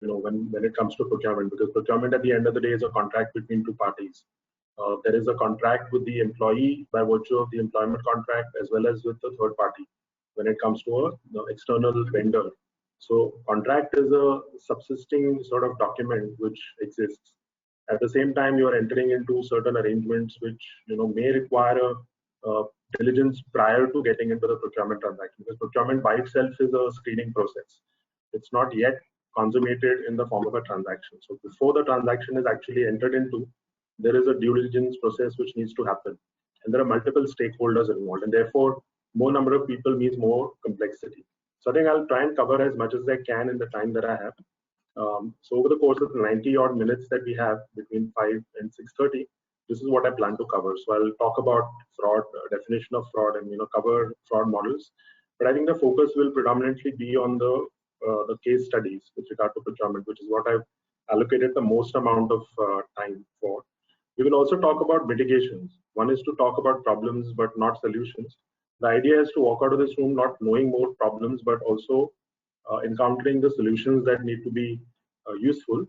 when it comes to procurement, because procurement at the end of the day is a contract between two parties. There is a contract with the employee by virtue of the employment contract, as well as with the third party when it comes to a external vendor. So contract is a subsisting sort of document which exists. At the same time, you are entering into certain arrangements which may require a diligence prior to getting into the procurement transaction, because procurement by itself is a screening process. It's not yet consummated in the form of a transaction. So before the transaction is actually entered into, there is a due diligence process which needs to happen, and there are multiple stakeholders involved, and therefore more number of people means more complexity. So I think I'll try and cover as much as I can in the time that I have. So over the course of the 90 odd minutes that we have between 5 and 6:30, this is what I plan to cover. So I'll talk about fraud, definition of fraud, and cover fraud models. But I think the focus will predominantly be on the case studies with regard to procurement, which is what I've allocated the most amount of time for. We will also talk about mitigations. One is to talk about problems but not solutions. The idea is to walk out of this room not knowing more problems, but also encountering the solutions that need to be useful,